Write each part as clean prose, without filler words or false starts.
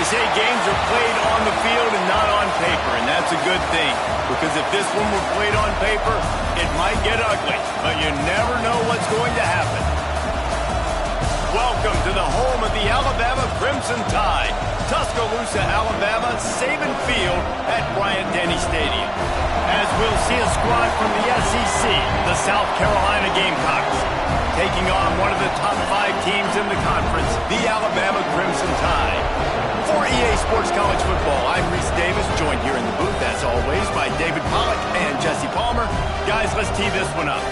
They say games are played on the field and not on paper, and that's a good thing. Because if this one were played on paper, it might get ugly, but you never know what's going to happen. Welcome to the home of the Alabama Crimson Tide, Tuscaloosa, Alabama, Saban Field at Bryant-Denny Stadium. As we'll see a squad from the SEC, the South Carolina Gamecocks, taking on one of the top 5 teams in the conference, the Alabama Crimson Tide. For EA Sports College Football, I'm Reese Davis, joined here in the booth, as always, by David Pollack and Jesse Palmer. Guys, let's tee this one up.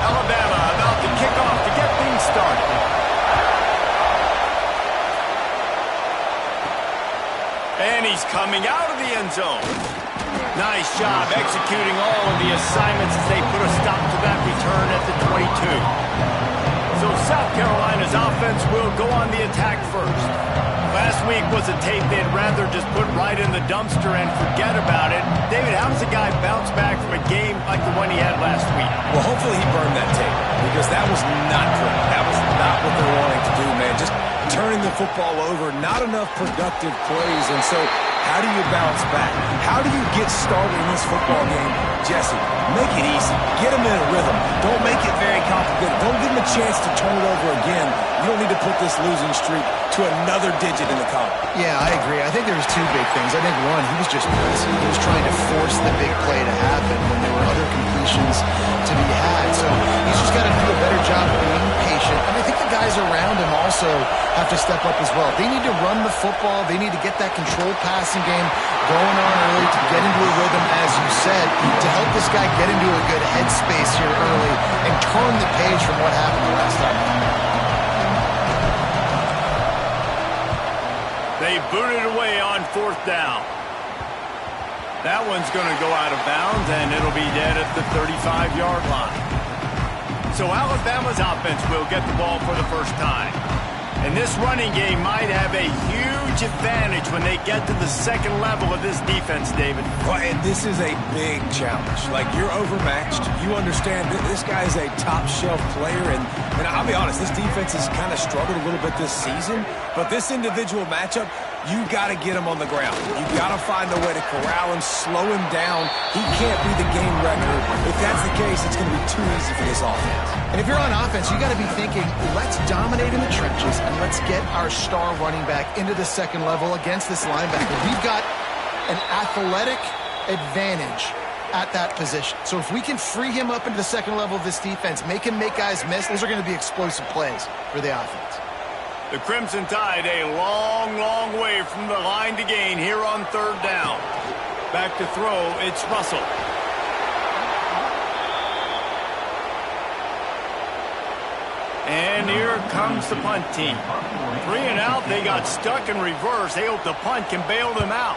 Alabama about to kick off to get things started. And he's coming out of the end zone. Nice job executing all of the assignments as they put a stop to that return at the 22. So South Carolina's offense will go on the attack first. Last week was a tape they'd rather just put right in the dumpster and forget about it. David, how does a guy bounce back from a game like the one he had last week? Well, hopefully he burned that tape because that was not good. That was not what they're wanting to do, man. Just turning the football over, not enough productive plays, and so how do you bounce back? How do you get started in this football game? Jesse, make it easy. Get them in a rhythm. Don't make it very complicated. Don't give them a chance to turn it over again. You don't need to put this losing streak to another digit in the column. Yeah, I agree. I think there was 2 big things. I think one, he was just pressing. He was trying to force the big play to happen when there were other completions to be had. So he's just got to do a better job of being patient. And I think the guys around him also have to step up as well. They need to run the football. They need to get that controlled passing game going on early to get into a rhythm, as you said, to help this guy get into a good headspace here early and turn the page from what happened the last time. They booted away on 4th down. That one's going to go out of bounds, and it'll be dead at the 35-yard line. So Alabama's offense will get the ball for the first time. And this running game might have a huge advantage when they get to the second level of this defense, David. Well, and this is a big challenge. Like, you're overmatched. You understand that this guy is a top-shelf player, and I'll be honest, this defense has kind of struggled a little bit this season, but this individual matchup, you got to get him on the ground. You got to find a way to corral him, slow him down. He can't be the game wrecker. If that's the case, it's going to be too easy for this offense. And if you're on offense, you got to be thinking, let's dominate in the trenches and let's get our star running back into the second level against this linebacker. We've got an athletic advantage at that position. So if we can free him up into the second level of this defense, make him make guys miss, those are going to be explosive plays for the offense. The Crimson Tide a long, long way from the line to gain here on 3rd down. Back to throw, it's Russell. And here comes the punt team. 3 and out, they got stuck in reverse. They hope the punt can bail them out.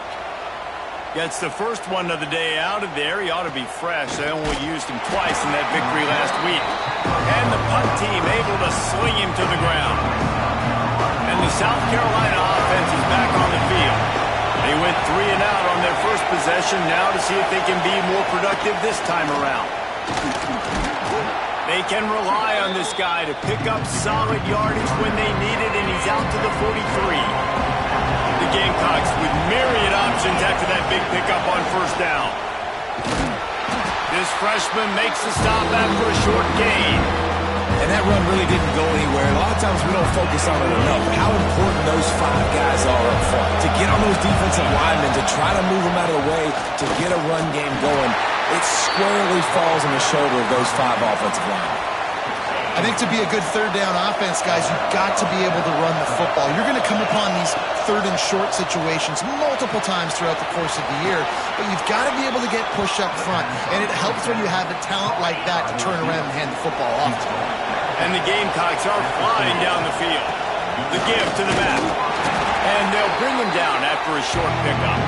Gets the first one of the day out of there. He ought to be fresh. They only used him twice in that victory last week. And the punt team able to sling him to the ground. And the South Carolina offense is back on the field. They went 3 and out on their first possession. Now to see if they can be more productive this time around. They can rely on this guy to pick up solid yardage when they need it, and he's out to the 43. The Gamecocks with myriad options after that big pickup on 1st down. This freshman makes the stop after a short gain. And that run really didn't go anywhere. A lot of times we don't focus on it enough. How important those 5 guys are up front. To get on those defensive linemen, to try to move them out of the way, to get a run game going, it squarely falls on the shoulder of those 5 offensive linemen. I think to be a good 3rd down offense, guys, you've got to be able to run the football. You're going to come upon these 3rd and short situations multiple times throughout the course of the year, but you've got to be able to get push up front, and it helps when you have a talent like that to turn around and hand the football off to. And the Gamecocks are flying down the field. The give to the back. And they'll bring him down after a short pickup.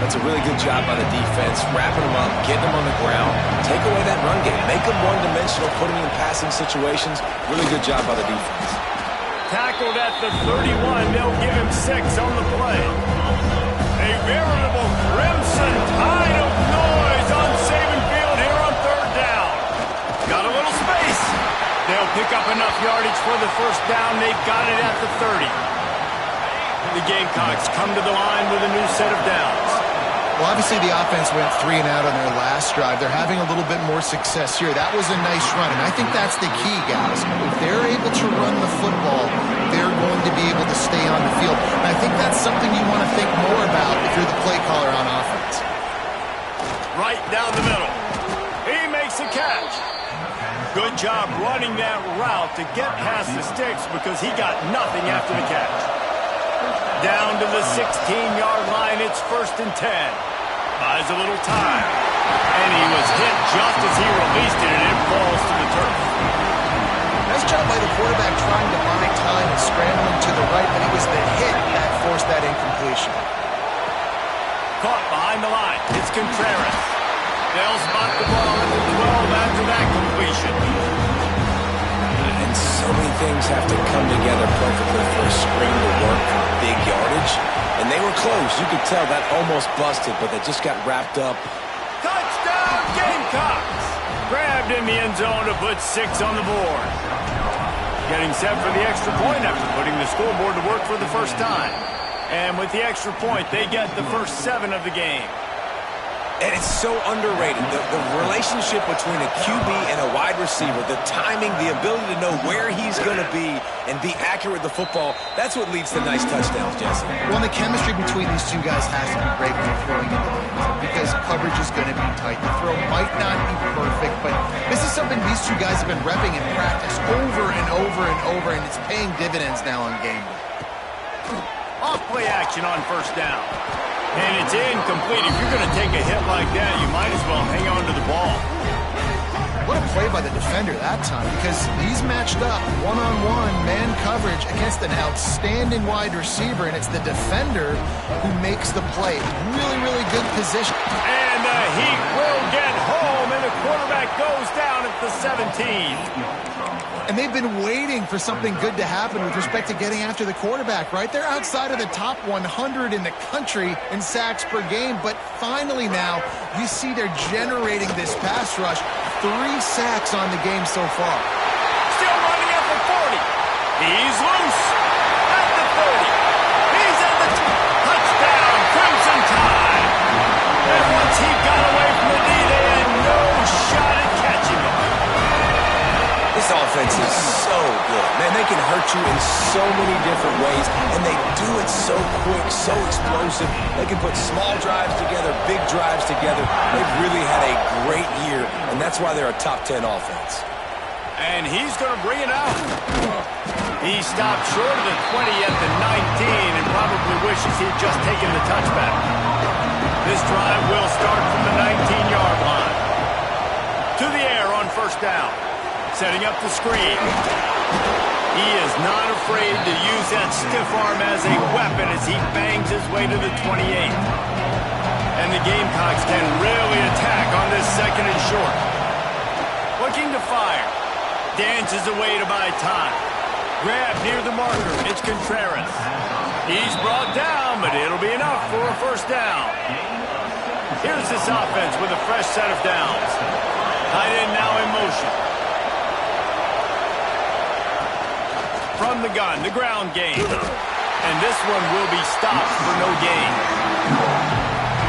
That's a really good job by the defense, wrapping them up, getting them on the ground, take away that run game, make them one-dimensional, putting them in passing situations. Really good job by the defense. Tackled at the 31. They'll give him 6 on the play. A veritable Crimson Tide down. They've got it at the 30. The Gamecocks come to the line with a new set of downs. Well, obviously the offense went 3 and out on their last drive. They're having a little bit more success here. That was a nice run, and I think that's the key, guys. If they're able to run the football, they're going to be able to stay on the field. And I think that's something you want to think more about if you're the play caller on offense. Right down the middle. He makes a catch. Good job running that route to get past the sticks because he got nothing after the catch. Down to the 16-yard line, it's 1st and 10. Buys a little time. And he was hit just as he released it, and it falls to the turf. Nice job by the quarterback trying to buy time and scrambling to the right, but it was the hit that forced that incompletion. Caught behind the line. It's Contreras. They'll spot the ball at the 12 after that completion. And so many things have to come together perfectly for a screen to work for big yardage. And they were close. You could tell that almost busted, but they just got wrapped up. Touchdown, Gamecocks! Grabbed in the end zone to put 6 on the board. Getting set for the extra point after putting the scoreboard to work for the first time. And with the extra point, they get the first 7 of the game. And it's so underrated. The relationship between a QB and a wide receiver, the timing, the ability to know where he's going to be and be accurate with the football, that's what leads to nice touchdowns, Jesse. Well, the chemistry between these two guys has to be great when you're throwing into the end zone because coverage is going to be tight. The throw might not be perfect, but this is something these two guys have been repping in practice over and over and over, and it's paying dividends now on game day. Off play action on 1st down. And it's incomplete. If you're going to take a hit like that, you might as well hang on to the ball. What a play by the defender that time, because he's matched up one-on-one man coverage against an outstanding wide receiver, and it's the defender who makes the play. Really, really good position. And the Heat will get home, and the quarterback goes down at the 17. And they've been waiting for something good to happen with respect to getting after the quarterback, right? They're outside of the top 100 in the country in sacks per game, but finally now you see they're generating this pass rush. 3 sacks on the game so far. Still running at the 40. He's loose at the 30. He's at the touchdown, Crimson Tide. And once he got away from the knee, they had no shot at catching him. This offense is so good. Man, they can hurt you in so many different ways, and they do it so quick, so explosive. They can put small drives together, big drives together. They've really had a great year, and that's why they're a top 10 offense. And he's going to bring it out. He stopped short of the 20 at the 19 and probably wishes he'd just taken the touchback. This drive will start from the 19-yard line. To the air on 1st down. Setting up the screen. He is not afraid to use that stiff arm as a weapon as he bangs his way to the 28. And the Gamecocks can really attack on this 2nd and short. Looking to fire. Dances away to buy time. Grab near the marker. It's Contreras. He's brought down, but it'll be enough for a 1st down. Here's this offense with a fresh set of downs. Tight end now in motion. From the gun, the ground game. And this one will be stopped for no gain.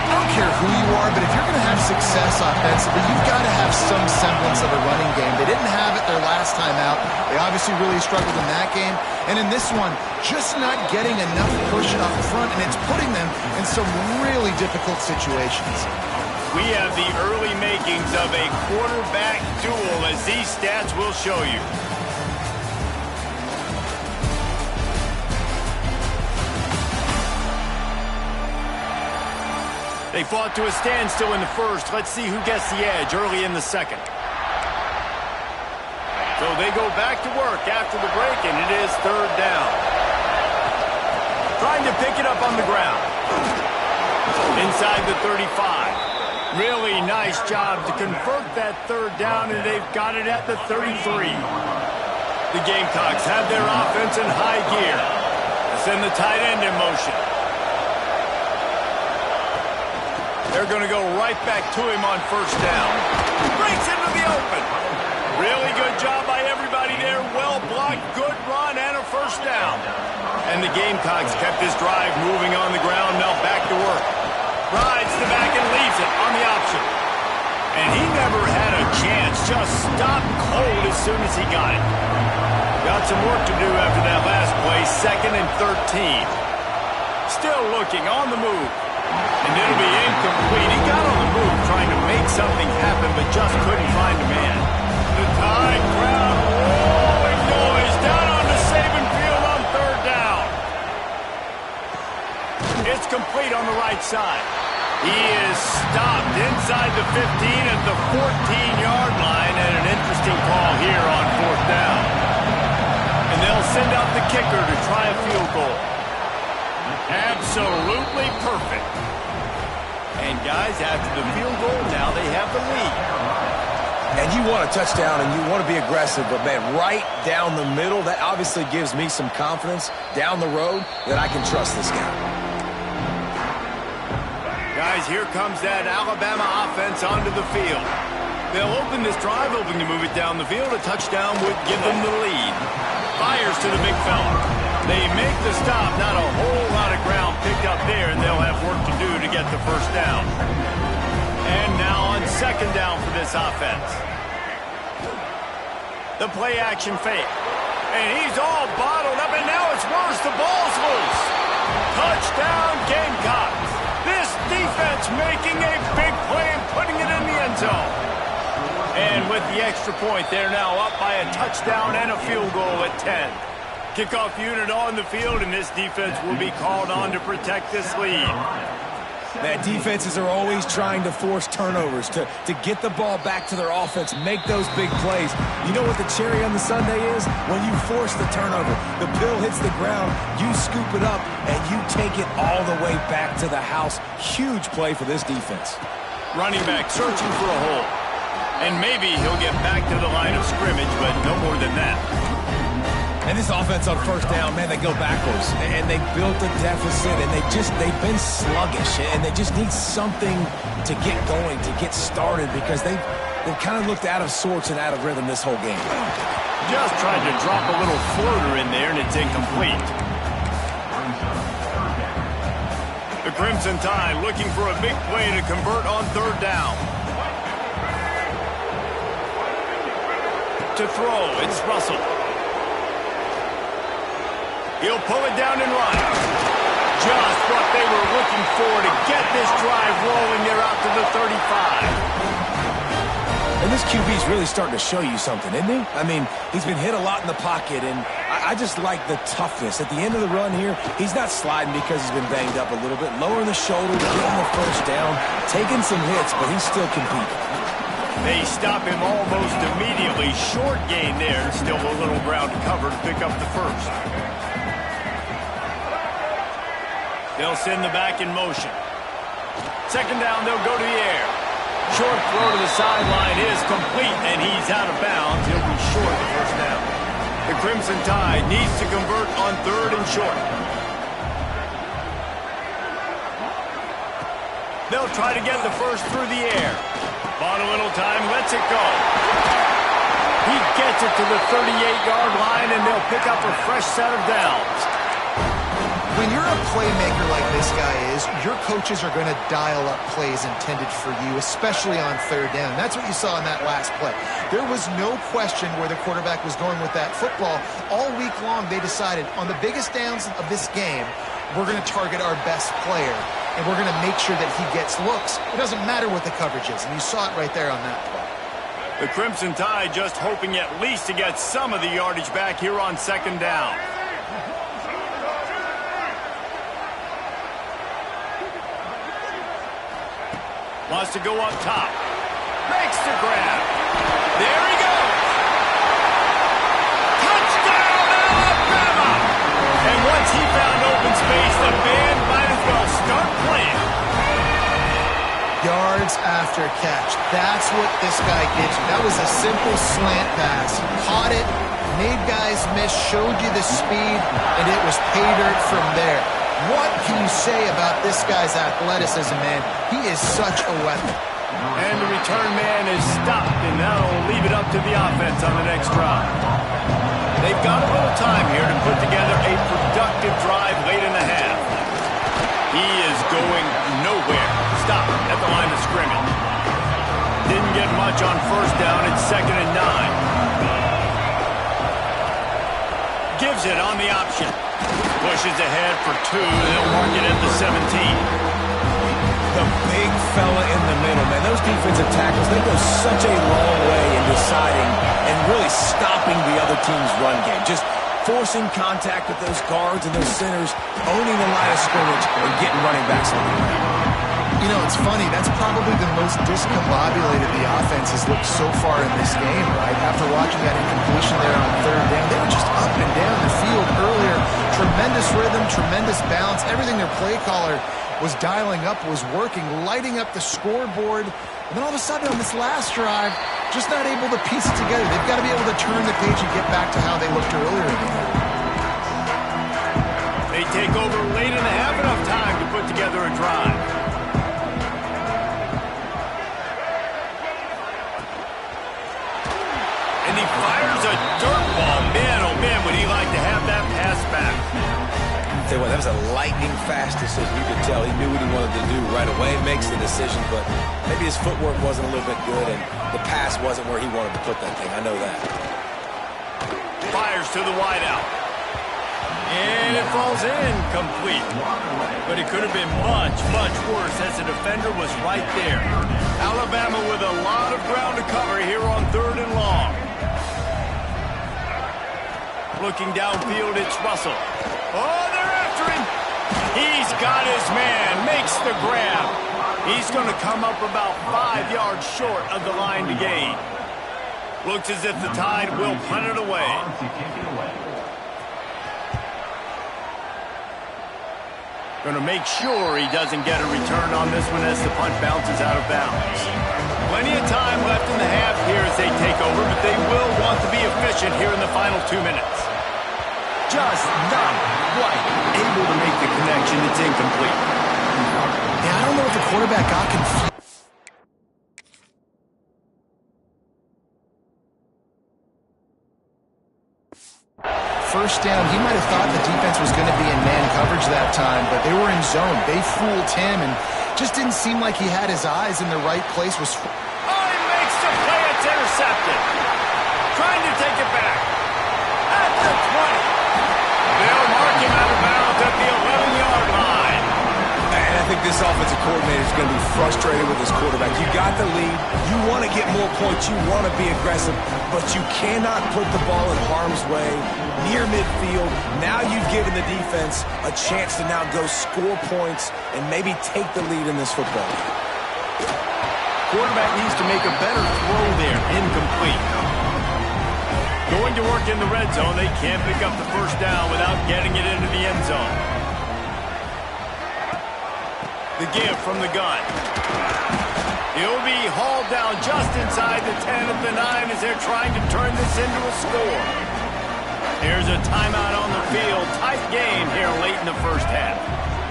I don't care who you are, but if you're going to have success offensively, you've got to have some semblance of a running game. They didn't have it their last time out. They obviously really struggled in that game. And in this one, just not getting enough push up front, and it's putting them in some really difficult situations. We have the early makings of a quarterback duel, as these stats will show you. They fought to a standstill in the 1st. Let's see who gets the edge early in the 2nd. So they go back to work after the break, and it is 3rd down. Trying to pick it up on the ground. Inside the 35. Really nice job to convert that 3rd down, and they've got it at the 33. The Gamecocks have their offense in high gear. They send the tight end in motion. They're going to go right back to him on 1st down. Breaks into the open. Really good job by everybody there. Well blocked, good run, and And the Gamecocks kept this drive moving on the ground. Now back to work. Rides the back and leaves it on the option. And he never had a chance. Just stopped cold as soon as he got it. Got some work to do after that last play. 2nd and 13. Still looking on the move. And it'll be incomplete. He got on the move trying to make something happen, but just couldn't find a man. The Tide crowd rolling noise down on the Saban field on 3rd down. It's complete on the right side. He is stopped inside the 15 at the 14-yard line, and an interesting call here on 4th down. And they'll send out the kicker to try a field goal. Absolutely perfect. And guys, after the field goal, now they have the lead. And you want a touchdown and you want to be aggressive, but man, right down the middle, that obviously gives me some confidence down the road that I can trust this guy. Guys, here comes that Alabama offense onto the field. They'll open this drive, hoping to move it down the field. A touchdown would give them the lead. Fires to the big fella. They make the stop. Not a whole lot of ground picked up there, and they'll have work to do to get the 1st down. And now on 2nd down for this offense. The play action fake. And he's all bottled up, and now it's worse. The ball's loose. Touchdown Gamecocks. This defense making a big play and putting it in the end zone. And with the extra point, they're now up by a touchdown and a field goal at 10. Kickoff unit on the field, and this defense will be called on to protect this lead. Man, defenses are always trying to force turnovers, to get the ball back to their offense, make those big plays. You know what the cherry on the sundae is? When you force the turnover, the pill hits the ground, you scoop it up, and you take it all the way back to the house. Huge play for this defense. Running back searching for a hole. And maybe he'll get back to the line of scrimmage, but no more than that. And this offense on 1st down, man, they go backwards. And they built a deficit, and they've been sluggish. And they just need something to get going, to get started, because they've kind of looked out of sorts and out of rhythm this whole game. Just tried to drop a little floater in there, and it's incomplete. The Crimson Tide looking for a big play to convert on 3rd down. To throw, it's Russell. He'll pull it down and run. Just what they were looking for to get this drive rolling. They're out to the 35. And this QB's really starting to show you something, isn't he? I mean, he's been hit a lot in the pocket, and I just like the toughness. At the end of the run here, he's not sliding because he's been banged up a little bit. Lowering the shoulder, getting the 1st down, taking some hits, but he's still competing. They stop him almost immediately. Short gain there. Still a little ground to cover to pick up the 1st. They'll send the back in motion. 2nd down, they'll go to the air. Short throw to the sideline is complete, and he's out of bounds. He'll be short of the 1st down. The Crimson Tide needs to convert on 3rd and short. They'll try to get the 1st through the air. Bought a little time, lets it go. He gets it to the 38-yard line, and they'll pick up a fresh set of downs. When you're a playmaker like this guy is, your coaches are going to dial up plays intended for you, especially on 3rd down. That's what you saw in that last play. There was no question where the quarterback was going with that football. All week long, they decided on the biggest downs of this game, we're going to target our best player, and we're going to make sure that he gets looks. It doesn't matter what the coverage is, and you saw it right there on that play. The Crimson Tide just hoping at least to get some of the yardage back here on 2nd down. Wants to go up top. Makes the grab. There he goes. Touchdown, Alabama! And once he found open space, the band might as well start playing. Yards after catch. That's what this guy gives you. That was a simple slant pass. Caught it, made guys miss, showed you the speed, and it was pay dirt from there. What can you say about this guy's athleticism, man? He is such a weapon. And the return man is stopped, and that'll leave it up to the offense on the next drive. They've got a little time here to put together a productive drive late in the half. He is going nowhere. Stop at the line of scrimmage. Didn't get much on first down. It's 2nd and 9. Gives it on the option. Pushes ahead for 2. They'll mark it at the 17. The big fella in the middle, man. Those defensive tackles, they go such a long way in deciding and really stopping the other team's run game. Just forcing contact with those guards and those centers, owning the line of scrimmage, and getting running backs on the ground. You know, it's funny. That's probably the most discombobulated the offense has looked so far in this game, right? After watching that incompletion there on 3rd down, they were just up and down the field earlier. Tremendous rhythm, tremendous balance. Everything their play caller was dialing up, was working, lighting up the scoreboard. And then all of a sudden on this last drive, just not able to piece it together. They've got to be able to turn the page and get back to how they looked earlier in the game. They take over late in the half, enough time to put together a drive. And he fires a dirt ball. Man, oh man, would he like to have that pass back. Tell you what, that was a lightning-fast decision. You could tell he knew what he wanted to do right away. Makes the decision, but maybe his footwork wasn't a little bit good, and the pass wasn't where he wanted to put that thing. I know that. Fires to the wideout. And it falls in complete. But it could have been much, much worse as the defender was right there. Alabama with a lot of ground to cover here on 3rd and long. Looking downfield, it's Russell. Oh, they're after him. He's got his man, makes the grab. He's going to come up about 5 yards short of the line to gain. Looks as if the Tide will punt it away. Going to make sure he doesn't get a return on this one as the punt bounces out of bounds. Plenty of time left in the half here as they take over, but they will want to be efficient here in the final 2 minutes. Just not quite able to make the connection. It's incomplete. Yeah, I don't know if the quarterback got confused. First down, he might have thought the defense was going to be in man coverage that time, but they were in zone. They fooled him and just didn't seem like he had his eyes in the right place. Oh, he makes the play. It's intercepted. Trying to take it back. At the 20. They'll mark him out of bounds at the 11-yard line. And I think this offensive coordinator is going to be frustrated with his quarterback. You got the lead. You want to get more points. You want to be aggressive, but you cannot put the ball in harm's way near midfield. Now you've given the defense a chance to now go score points and maybe take the lead in this football game. Quarterback needs to make a better throw there. Incomplete. Going to work in the red zone. They can't pick up the first down without getting it into the end zone. The give from the gun. He'll be hauled down just inside the 10 of the 9 as they're trying to turn this into a score. Here's a timeout on the field. Tight game here late in the first half.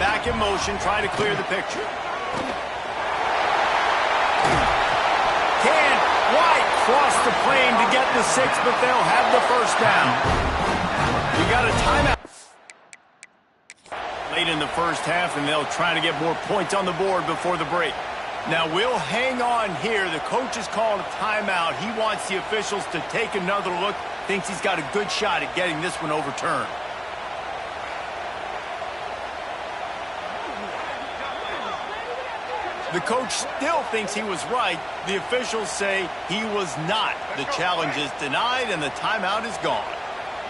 Back in motion, trying to clear the picture. Can White cross the plane to get the 6, but they'll have the first down. We got a timeout late in the first half, and they'll try to get more points on the board before the break. Now, we'll hang on here. The coach has called a timeout. He wants the officials to take another look. Thinks he's got a good shot at getting this one overturned. The coach still thinks he was right. The officials say he was not. The challenge is denied, and the timeout is gone.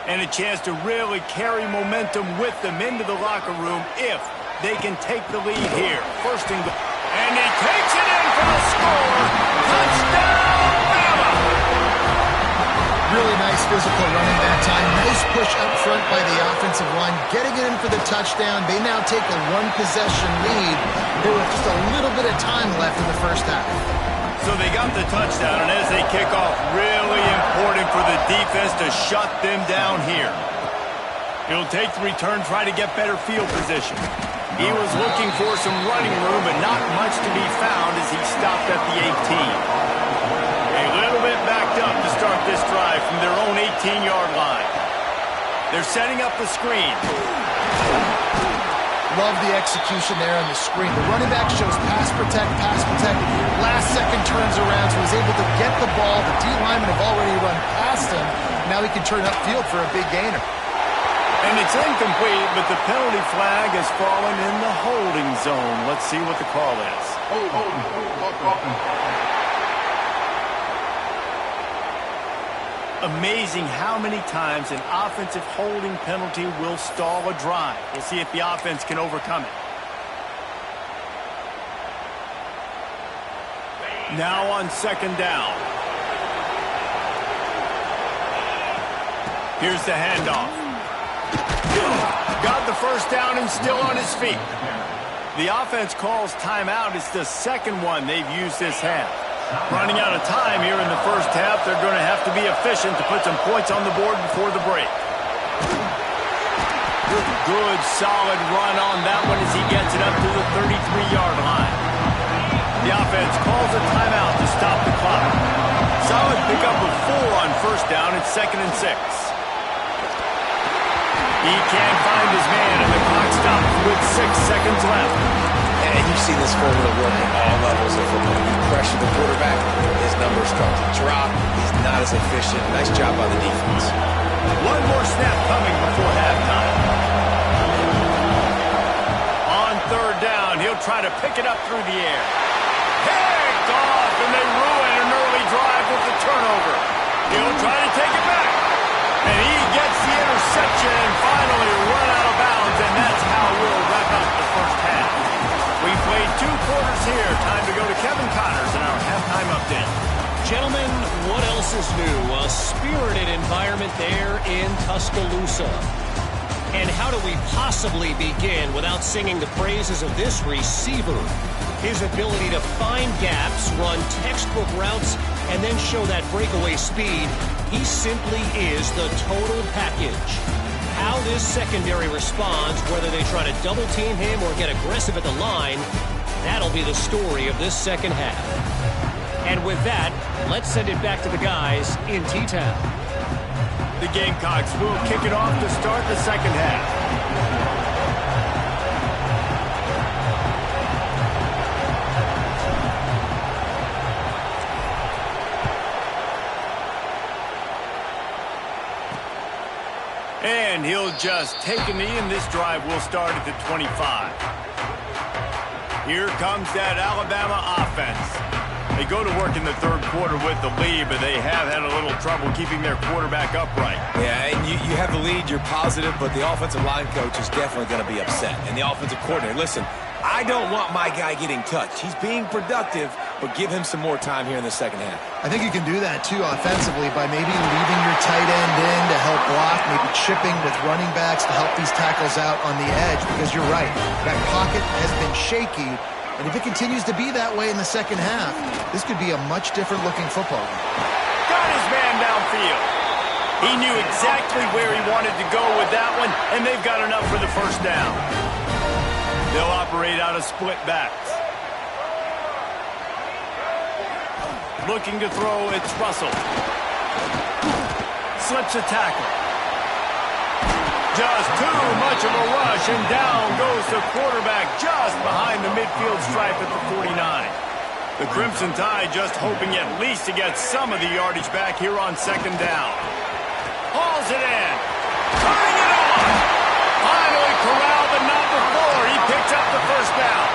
And a chance to really carry momentum with them into the locker room if they can take the lead here. First and goal. And he takes it in for the score. Touchdown, Bama! Really nice physical running that time. Nice push up front by the offensive line. Getting it in for the touchdown. They now take a one-possession lead. There was just a little bit of time left in the first half. So they got the touchdown, and as they kick off, really important for the defense to shut them down here. He'll take the return, try to get better field position. He was looking for some running room, but not much to be found as he stopped at the 18. A little bit backed up to start this drive from their own 18-yard line. They're setting up the screen. Love the execution there on the screen. The running back shows pass protect, pass protect. Last second turns around, so he's able to get the ball. The D linemen have already run past him. Now he can turn upfield for a big gainer. And it's incomplete, but the penalty flag has fallen in the holding zone. Let's see what the call is. Amazing how many times an offensive holding penalty will stall a drive. We'll see if the offense can overcome it. Now on second down. Here's the handoff. Got the first down and still on his feet. The offense calls timeout. It's the second one they've used this half. Running out of time here in the first half. They're going to have to be efficient to put some points on the board before the break. Good, solid run on that one as he gets it up to the 33-yard line. The offense calls a timeout to stop the clock. Solid pickup of 4 on first down. It's 2nd and 6. He can't find his man, and the clock stops with 6 seconds left. And you've seen this formula work at all levels of football. You pressure the quarterback, his numbers start to drop. He's not as efficient. Nice job by the defense. One more snap coming before halftime. On third down, he'll try to pick it up through the air. Picked off, and they ruin an early drive with the turnover. He'll try to take it back. And he gets the interception and finally run out of bounds, and that's how we'll wrap up the first half. We played 2 quarters here. Time to go to Kevin Connors in our halftime update. Gentlemen, what else is new? A spirited environment there in Tuscaloosa. And how do we possibly begin without singing the praises of this receiver? His ability to find gaps, run textbook routes, and then show that breakaway speed. He simply is the total package. How this secondary responds, whether they try to double team him or get aggressive at the line, that'll be the story of this second half. And with that, let's send it back to the guys in T-Town. The Gamecocks will kick it off to start the second half. And he'll just take a knee, and this drive will start at the 25. Here comes that Alabama offense. They go to work in the third quarter with the lead, but they have had a little trouble keeping their quarterback upright. Yeah, and you have the lead, you're positive, but the offensive line coach is definitely going to be upset. And the offensive coordinator, listen, I don't want my guy getting touched. He's being productive, but give him some more time here in the second half. I think you can do that, too, offensively, by maybe leaving your tight end in to help block, maybe chipping with running backs to help these tackles out on the edge, because you're right. That pocket has been shaky, and if it continues to be that way in the second half, this could be a much different-looking football game. Got his man downfield. He knew exactly where he wanted to go with that one, and they've got enough for the first down. They'll operate out of split backs. Looking to throw, it's Russell. Slips a tackle. Just too much of a rush, and down goes the quarterback just behind the midfield stripe at the 49. The Crimson Tide just hoping at least to get some of the yardage back here on second down. Hauls it in. Turning it on. Finally corralled, but not before. He picks up the first down.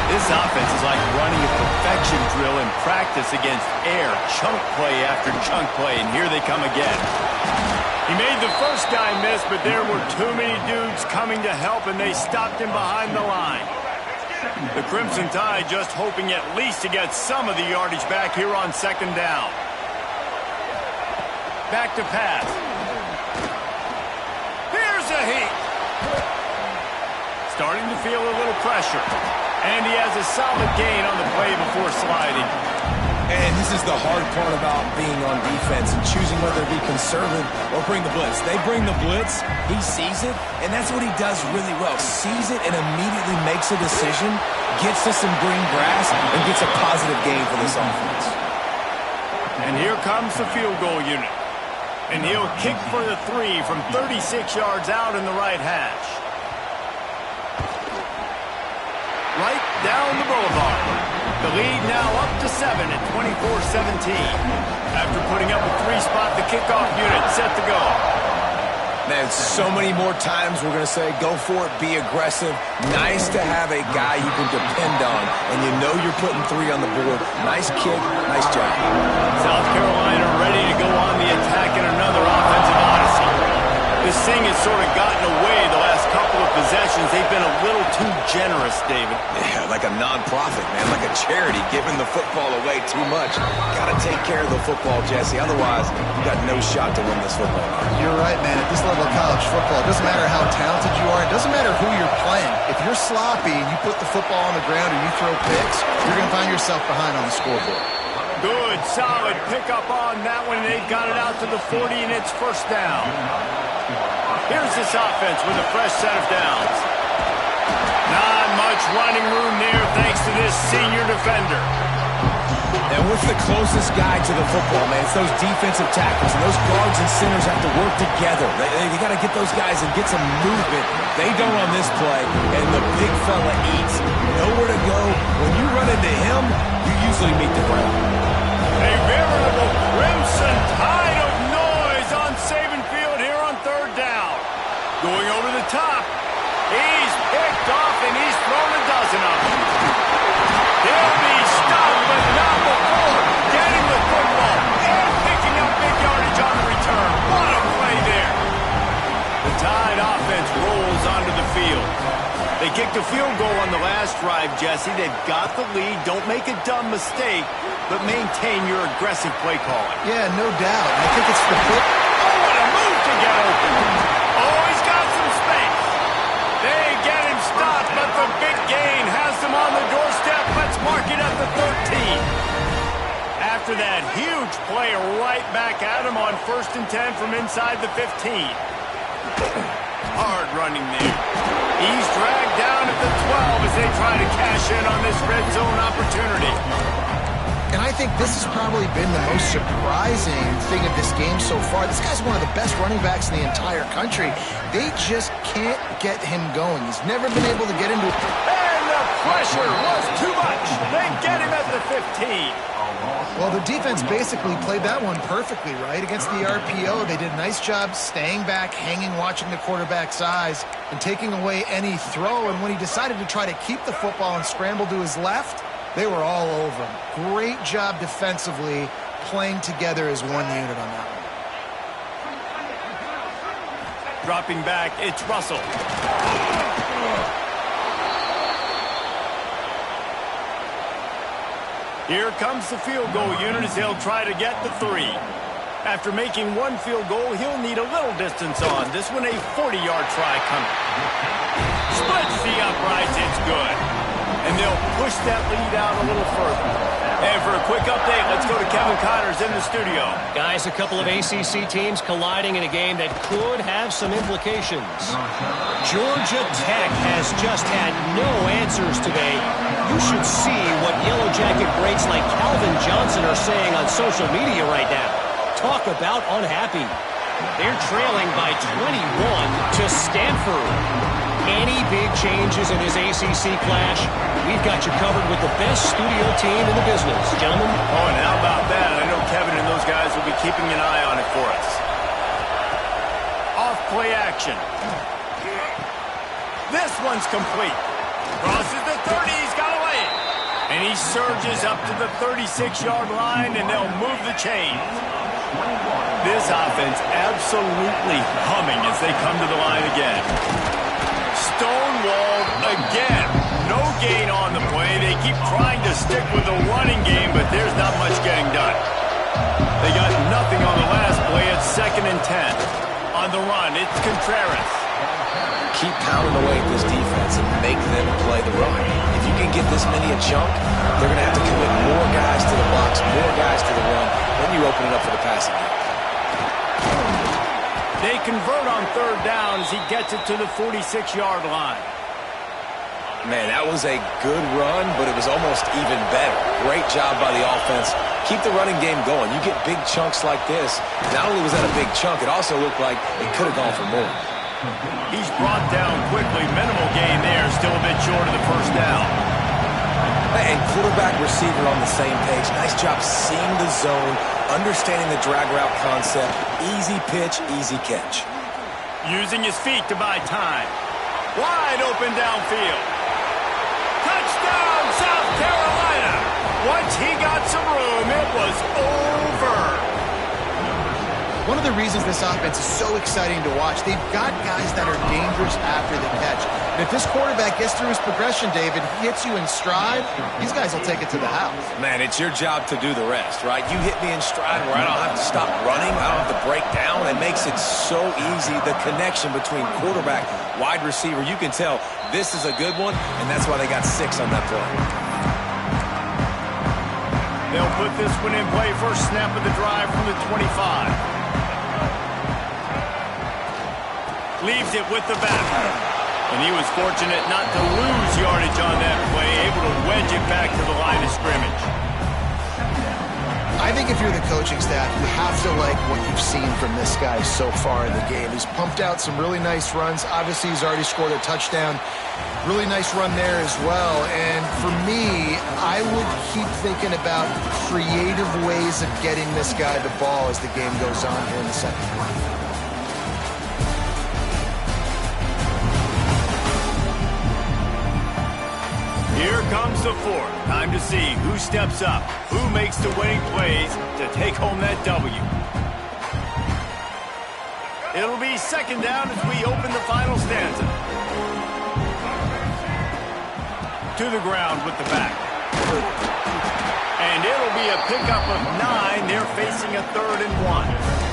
This offense is like running a perfection drill in practice against air. Chunk play after chunk play, and here they come again. He made the first guy miss, but there were too many dudes coming to help, and they stopped him behind the line. The Crimson Tide just hoping at least to get some of the yardage back here on second down. Back to pass. Here's a heat. Starting to feel a little pressure. And he has a solid gain on the play before sliding. And this is the hard part about being on defense and choosing whether to be conservative or bring the blitz. They bring the blitz, he sees it, and that's what he does really well. Sees it and immediately makes a decision, gets to some green grass, and gets a positive gain for this offense. And here comes the field goal unit. And he'll kick for the 3 from 36 yards out in the right hash. Right down the boulevard. The lead now up to 7 at 24-17. After putting up a 3-spot, the kickoff unit set to go. Man, so many more times we're going to say, go for it, be aggressive. Nice to have a guy you can depend on, and you know you're putting 3 on the board. Nice kick, nice job. South Carolina ready to go on the attack in another offensive odyssey. This thing has sort of gotten away the last couple of possessions. They've been a little too generous, David. Yeah, like a non-profit, man, like a charity, giving the football away too much. Got to take care of the football, Jesse. Otherwise, you got no shot to win this football game. You're right, man. At this level of college football, it doesn't matter how talented you are. It doesn't matter who you're playing. If you're sloppy and you put the football on the ground or you throw picks, you're going to find yourself behind on the scoreboard. Good, solid pickup on that one. They've got it out to the 40, and it's first down. Here's this offense with a fresh set of downs. Not much running room there thanks to this senior defender. And with the closest guy to the football, man, it's those defensive tackles, and those guards and centers have to work together. They got to get those guys and get some movement. They don't on this play, and the big fella eats. Nowhere to go. When you run into him, you usually meet the ground. A veritable crimson tide of noise on Saban Field here on third down. Going over the top. He's picked off, and he's thrown a dozen of them. He'll be stopped, but not before getting the football and picking up big yardage on the return. What a play there. The Tide offense rolls onto the field. They kicked a field goal on the last drive, Jesse. They've got the lead. Don't make a dumb mistake, but maintain your aggressive play calling. Yeah, no doubt. I think it's the flip. Oh, what a move to get open. Oh, he's got some space. They get him stopped, but the big gain has them on the doorstep. Let's mark it at the 13. After that huge play, right back at him on 1st and 10 from inside the 15. Hard running there. He's dragged down at the 12 as they try to cash in on this red zone opportunity. And I think this has probably been the most surprising thing of this game so far. This guy's one of the best running backs in the entire country. They just can't get him going. He's never been able to get into... And the pressure was too much. They get him at the 15. Well, the defense basically played that one perfectly, right? Against the RPO, they did a nice job staying back, hanging, watching the quarterback's eyes, and taking away any throw. And when he decided to try to keep the football and scramble to his left, they were all over him. Great job defensively, playing together as one unit on that one. Dropping back, it's Russell. Here comes the field goal unit as they'll try to get the 3. After making one field goal, he'll need a little distance on. This one a 40-yard try coming. Splits the uprights, it's good. And they'll push that lead out a little further. And for a quick update, let's go to Kevin Connors in the studio. Guys, a couple of ACC teams colliding in a game that could have some implications. Georgia Tech has just had no answers today. You should see what Yellow Jacket greats like Calvin Johnson are saying on social media right now. Talk about unhappy. They're trailing by 21 to Stanford. Any big changes in this ACC clash, we've got you covered with the best studio team in the business. Gentlemen? Oh, and how about that? I know Kevin and those guys will be keeping an eye on it for us. Off play action. This one's complete. Crosses the 30, he's got away. And he surges up to the 36-yard line, and they'll move the chains. This offense absolutely humming as they come to the line again. Stonewalled again. No gain on the play. They keep trying to stick with the running game, but there's not much getting done. They got nothing on the last play. It's 2nd and 10. On the run, it's Contreras. Keep pounding away at this defense and make them play the run. If you can get this many a chunk, they're going to have to commit more guys to the box, more guys to the run. Then you open it up for the passing game. They convert on 3rd down as he gets it to the 46-yard line. Man, that was a good run, but it was almost even better. Great job by the offense. Keep the running game going. You get big chunks like this. Not only was that a big chunk, it also looked like it could have gone for more. He's brought down quickly. Minimal gain there. Still a bit short of the first down. And quarterback receiver on the same page. Nice job seeing the zone, understanding the drag route concept. Easy pitch, easy catch. Using his feet to buy time. Wide open downfield. Touchdown, South Carolina. Once he got some room, it was over. One of the reasons this offense is so exciting to watch, they've got guys that are dangerous after the catch. And if this quarterback gets through his progression, David, hits you in stride, these guys will take it to the house. Man, it's your job to do the rest, right? You hit me in stride where I don't have to stop running, I don't have to break down. It makes it so easy, the connection between quarterback, wide receiver. You can tell this is a good one, and that's why they got 6 on that play. They'll put this one in play. First snap of the drive from the 25. Leaves it with the back. And he was fortunate not to lose yardage on that play, able to wedge it back to the line of scrimmage. I think if you're the coaching staff, you have to like what you've seen from this guy so far in the game. He's pumped out some really nice runs. Obviously, he's already scored a touchdown. Really nice run there as well. And for me, I would keep thinking about creative ways of getting this guy the ball as the game goes on here in the second half. Here comes the fourth. Time to see who steps up, who makes the winning plays to take home that W. It'll be second down as we open the final stanza. To the ground with the back. And it'll be a pickup of 9. They're facing a 3rd and 1.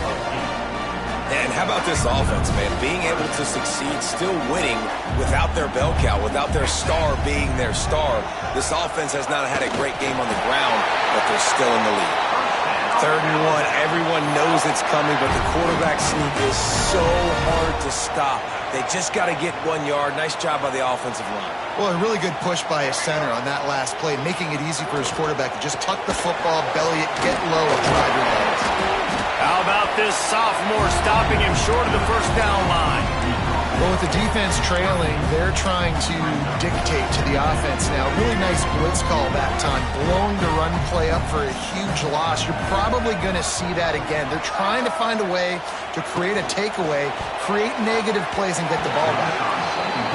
And how about this offense, man? Being able to succeed, still winning without their bell cow, without their star being their star. This offense has not had a great game on the ground, but they're still in the lead. 3rd and 1, everyone knows it's coming, but the quarterback sneak is so hard to stop. They just got to get 1 yard. Nice job by the offensive line. Well, a really good push by his center on that last play, making it easy for his quarterback to just tuck the football, belly it, get low, and drive your legs. How about this sophomore stopping him short of the first down line? Well, with the defense trailing, they're trying to dictate to the offense now. Really nice blitz call that time, blowing the run play up for a huge loss. You're probably going to see that again. They're trying to find a way to create a takeaway, create negative plays, and get the ball back.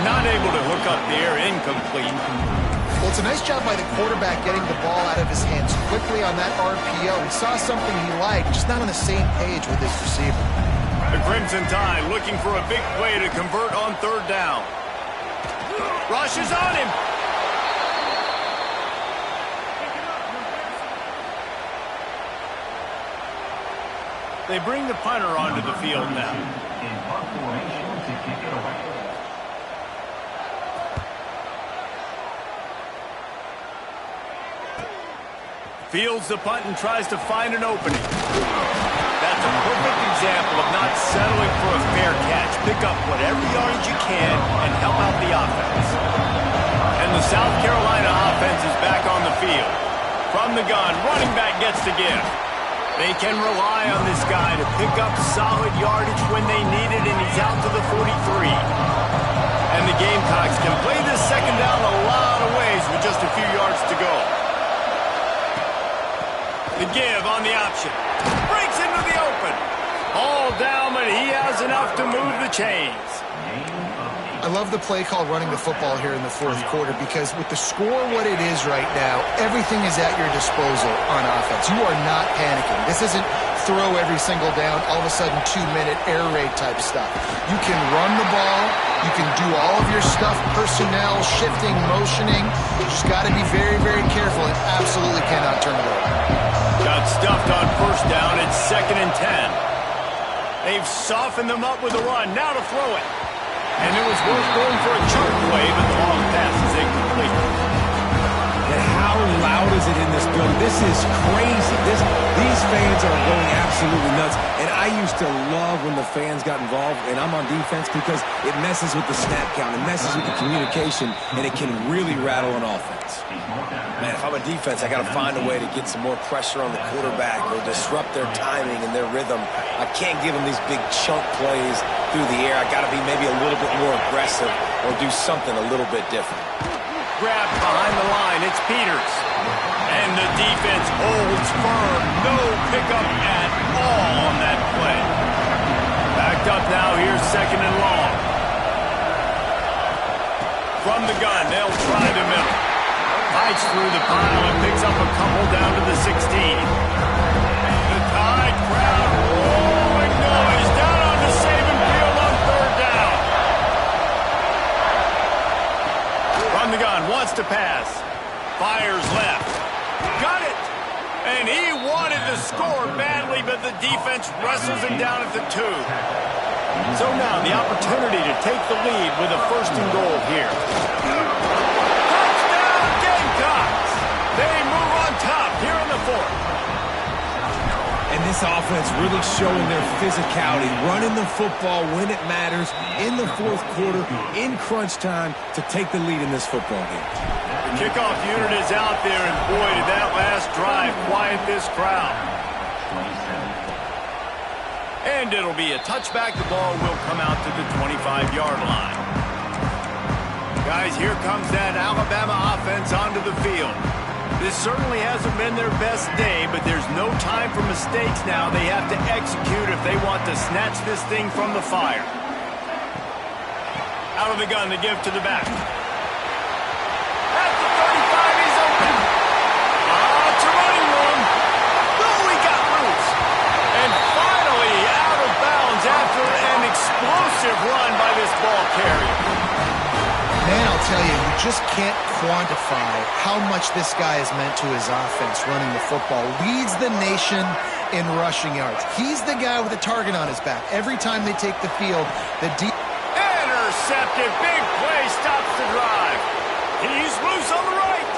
Not able to hook up there, incomplete. Well, it's a nice job by the quarterback getting the ball out of his hands quickly on that RPO. He saw something he liked, just not on the same page with his receiver. The Crimson Tide looking for a big play to convert on 3rd down. Rush is on him. They bring the punter onto the field now. Fields the punt and tries to find an opening. That's a perfect example of not settling for a fair catch. Pick up whatever yardage you can and help out the offense. And the South Carolina offense is back on the field. From the gun, running back gets the gift. They can rely on this guy to pick up solid yardage when they need it, and he's out to the 43. And the Gamecocks can play this second down a lot of ways with just a few yards to go. The give on the option. Breaks into the open. All down, but he has enough to move the chains. I love the play call running the football here in the 4th quarter because with the score what it is right now, everything is at your disposal on offense. You are not panicking. This isn't throw every single down, all of a sudden 2-minute air raid type stuff. You can run the ball. You can do all of your stuff, personnel, shifting, motioning. You just got to be very, very careful and absolutely cannot turn it over. Got stuffed on 1st down. It's 2nd and 10. They've softened them up with a run. Now to throw it. And it was worth going for a chunk play, but the long pass is incomplete. And how loud is it in this building? This This is crazy. These fans are going absolutely nuts. And I used to love when the fans got involved, and I'm on defense, because it messes with the snap count, it messes with the communication, and it can really rattle an offense. Man, if I'm a defense, I got to find a way to get some more pressure on the quarterback or disrupt their timing and their rhythm. I can't give them these big chunk plays through the air. I got to be maybe a little bit more aggressive or do something a little bit different. Grabbed behind the line, it's Peters. And the defense holds firm. No pickup at all on that play. Backed up now, here's second and long. From the gun, they'll try the middle. Fights through the pile and picks up a couple down to the 16. The Tide crowd rolling noise down on the Saban field on third down. From the gun, wants to pass. Fires left. Got it! And he wanted to score badly, but the defense wrestles him down at the 2. So now the opportunity to take the lead with a first and goal here. Touchdown, Gamecocks! They move on top here in the 4th. And this offense really showing their physicality, running the football when it matters, in the 4th quarter, in crunch time, to take the lead in this football game. The kickoff unit is out there, and boy, did that last drive quiet this crowd. And it'll be a touchback. The ball will come out to the 25-yard line. Guys, here comes that Alabama offense onto the field. This certainly hasn't been their best day, but there's no time for mistakes now. They have to execute if they want to snatch this thing from the fire. Out of the gun, they give to the back. At the 35, he's open. It's a running room. Oh, he got loose. And finally out of bounds after an explosive run by this ball carrier. Man, I'll tell you, you just can't quantify how much this guy has meant to his offense running the football. Leads the nation in rushing yards. He's the guy with a target on his back. Every time they take the field, the deep... Intercepted. Big play stops the drive. He's loose on the right.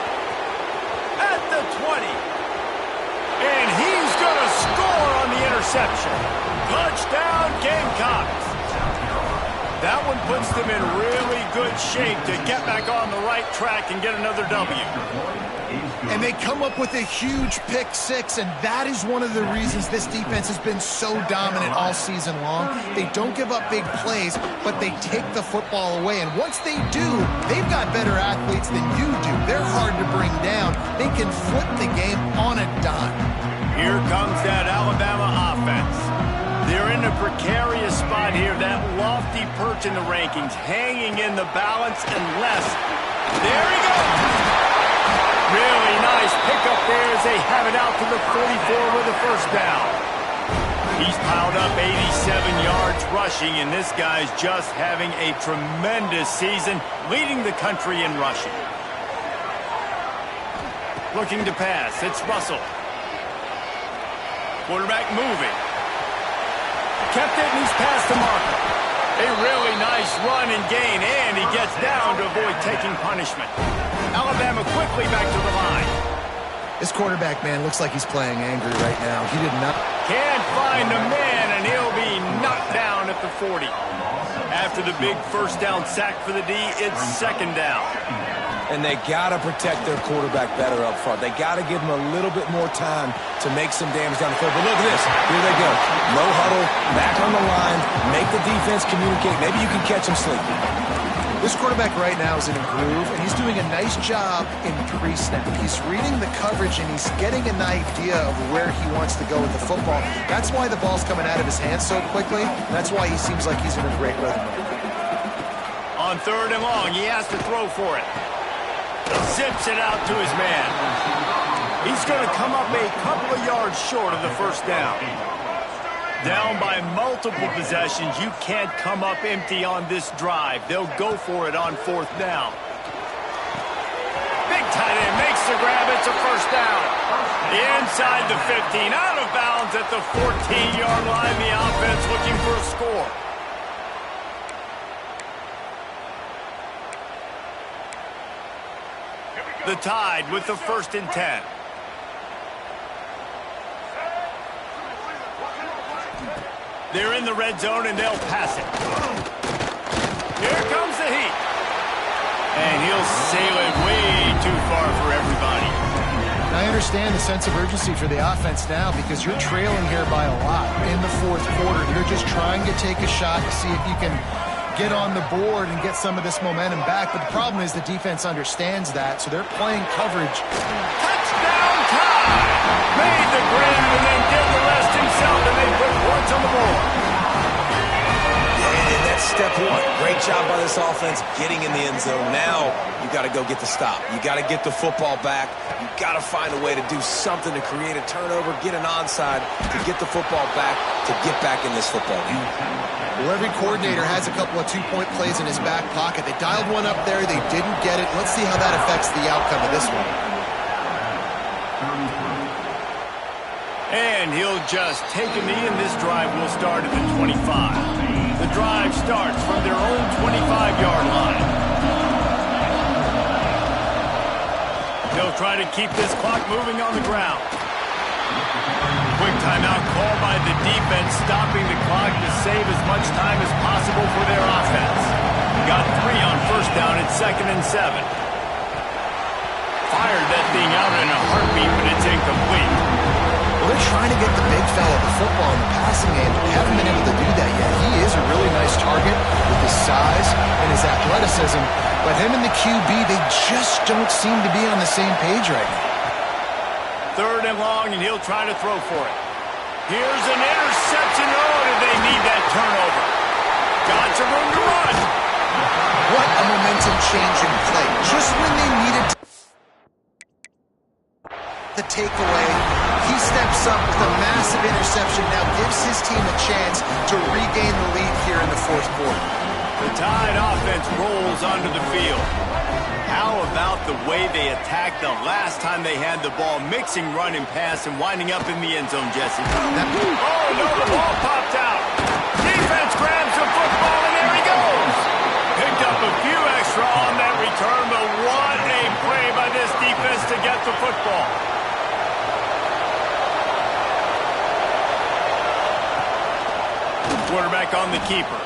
At the 20. And he's going to score on the interception. Touchdown, Gamecocks. That one puts them in really good shape to get back on the right track and get another W. And they come up with a huge pick 6, and that is one of the reasons this defense has been so dominant all season long. They don't give up big plays, but they take the football away. And once they do, they've got better athletes than you do. They're hard to bring down. They can flip the game on a dime. Here comes that Alabama offense. They're in a precarious spot here. That lofty perch in the rankings, hanging in the balance unless... There he goes! Really nice pickup there as they have it out to the 44 with a first down. He's piled up 87 yards rushing, and this guy's just having a tremendous season, leading the country in rushing. Looking to pass, it's Russell. Quarterback moving. Kept it, and he's past the marker. A really nice run and gain, and he gets down to avoid taking punishment. Alabama quickly back to the line. This quarterback, man, looks like he's playing angry right now. He did not... Can't find a man, and he'll be knocked down at the 40. After the big first down sack for the D, it's second down. And they got to protect their quarterback better up front. They got to give him a little bit more time to make some damage down the field. But look at this. Here they go. No huddle, back on the line, make the defense communicate. Maybe you can catch them sleeping. This quarterback right now is in a groove, and he's doing a nice job in pre-snap. He's reading the coverage, and he's getting an idea of where he wants to go with the football. That's why the ball's coming out of his hands so quickly. That's why he seems like he's in a great rhythm. On third and long, he has to throw for it. Zips it out to his man. He's going to come up a couple of yards short of the first down. Down by multiple possessions, you can't come up empty on this drive. They'll go for it on fourth down. Big tight end makes the grab. It's a first down. Inside the 15, out of bounds at the 14-yard line. The offense looking for a score. The Tide with the 1st and 10. They're in the red zone, and they'll pass it. Here comes the heat. And he'll sail it way too far for everybody. I understand the sense of urgency for the offense now because you're trailing here by a lot in the fourth quarter. You're just trying to take a shot to see if you can get on the board and get some of this momentum back. But the problem is the defense understands that, so they're playing coverage. Touchdown time! Made the grab and then did the rest himself, and they put points on the board. And that's step one. Great job by this offense getting in the end zone. Now you got to go get the stop. You got to get the football back. You got to find a way to do something to create a turnover, get an onside, to get the football back, to get back in this football game. Well, every coordinator has a couple of two-point plays in his back pocket. They dialed one up there. They didn't get it. Let's see how that affects the outcome of this one. And he'll just take a knee, and this drive will start at the 25. The drive starts from their own 25-yard line. They'll try to keep this clock moving on the ground. Quick timeout call by the defense, stopping the clock to save as much time as possible for their offense. Got 3 on first down at 2nd and 7. Fired that thing out in a heartbeat, but it's incomplete. Well, they're trying to get the big fella the football in the passing game, but they haven't been able to do that yet. He is a really nice target with his size and his athleticism, but him and the QB, they just don't seem to be on the same page right now. 3rd and long, and he'll try to throw for it. Here's an interception. Oh, did they need that turnover? Got some room to run. What a momentum-changing play. Just when they needed the takeaway, he steps up with a massive interception, now gives his team a chance to regain the lead here in the fourth quarter. The Tide offense rolls onto the field. How about the way they attacked the last time they had the ball, mixing run and pass and winding up in the end zone, Jesse? Oh, no, the ball popped out. Defense grabs the football, and there he goes. Picked up a few extra on that return, but what a play by this defense to get the football. Quarterback on the keeper.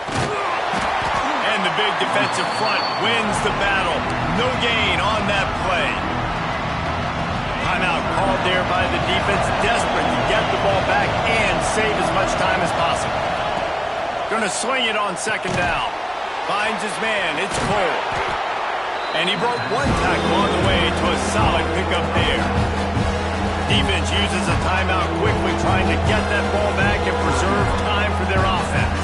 And the big defensive front wins the battle. No gain on that play. Timeout called there by the defense, desperate to get the ball back and save as much time as possible. Going to swing it on 2nd down. Finds his man. It's Cole. And he broke one tackle on the way to a solid pickup there. Defense uses a timeout quickly, trying to get that ball back and preserve time for their offense.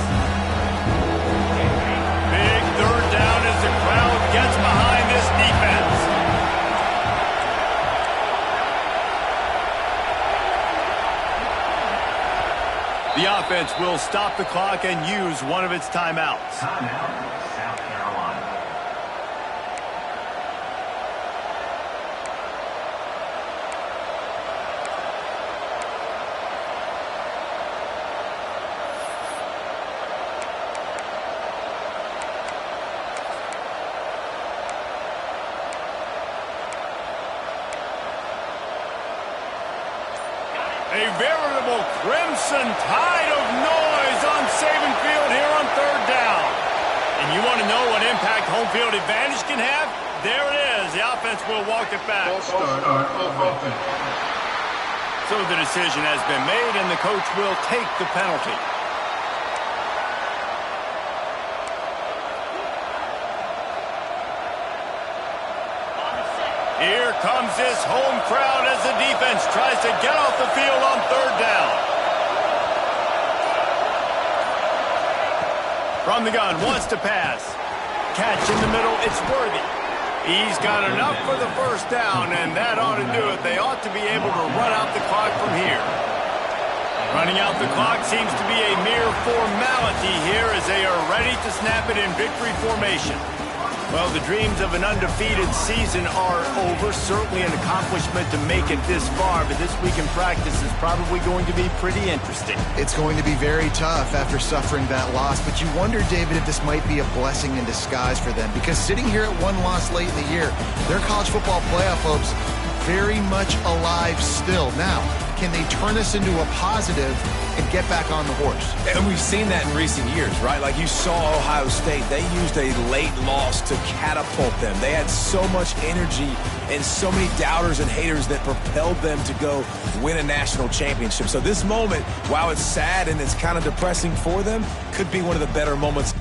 Big 3rd down as the crowd gets behind this defense. The offense will stop the clock and use one of its timeouts. South Carolina. A veritable crimson tide of noise on Saban Field here on 3rd down. And you want to know what impact home field advantage can have? There it is. The offense will walk it back. So the decision has been made, and the coach will take the penalty. Here comes this home crowd as the defense tries to get off the field on 3rd down. From the gun, wants to pass. Catch in the middle, it's Worthy. He's got enough for the 1st down, and that ought to do it. They ought to be able to run out the clock from here. Running out the clock seems to be a mere formality here as they are ready to snap it in victory formation. Well, the dreams of an undefeated season are over. Certainly an accomplishment to make it this far, but this week in practice is probably going to be pretty interesting. It's going to be very tough after suffering that loss, but you wonder, David, if this might be a blessing in disguise for them, because sitting here at one loss late in the year, their college football playoff hopes very much alive still. Now, can they turn this into a positive and get back on the horse? And we've seen that in recent years, right? Like you saw Ohio State, they used a late loss to catapult them. They had so much energy and so many doubters and haters that propelled them to go win a national championship. So this moment, while it's sad and it's kind of depressing for them, could be one of the better moments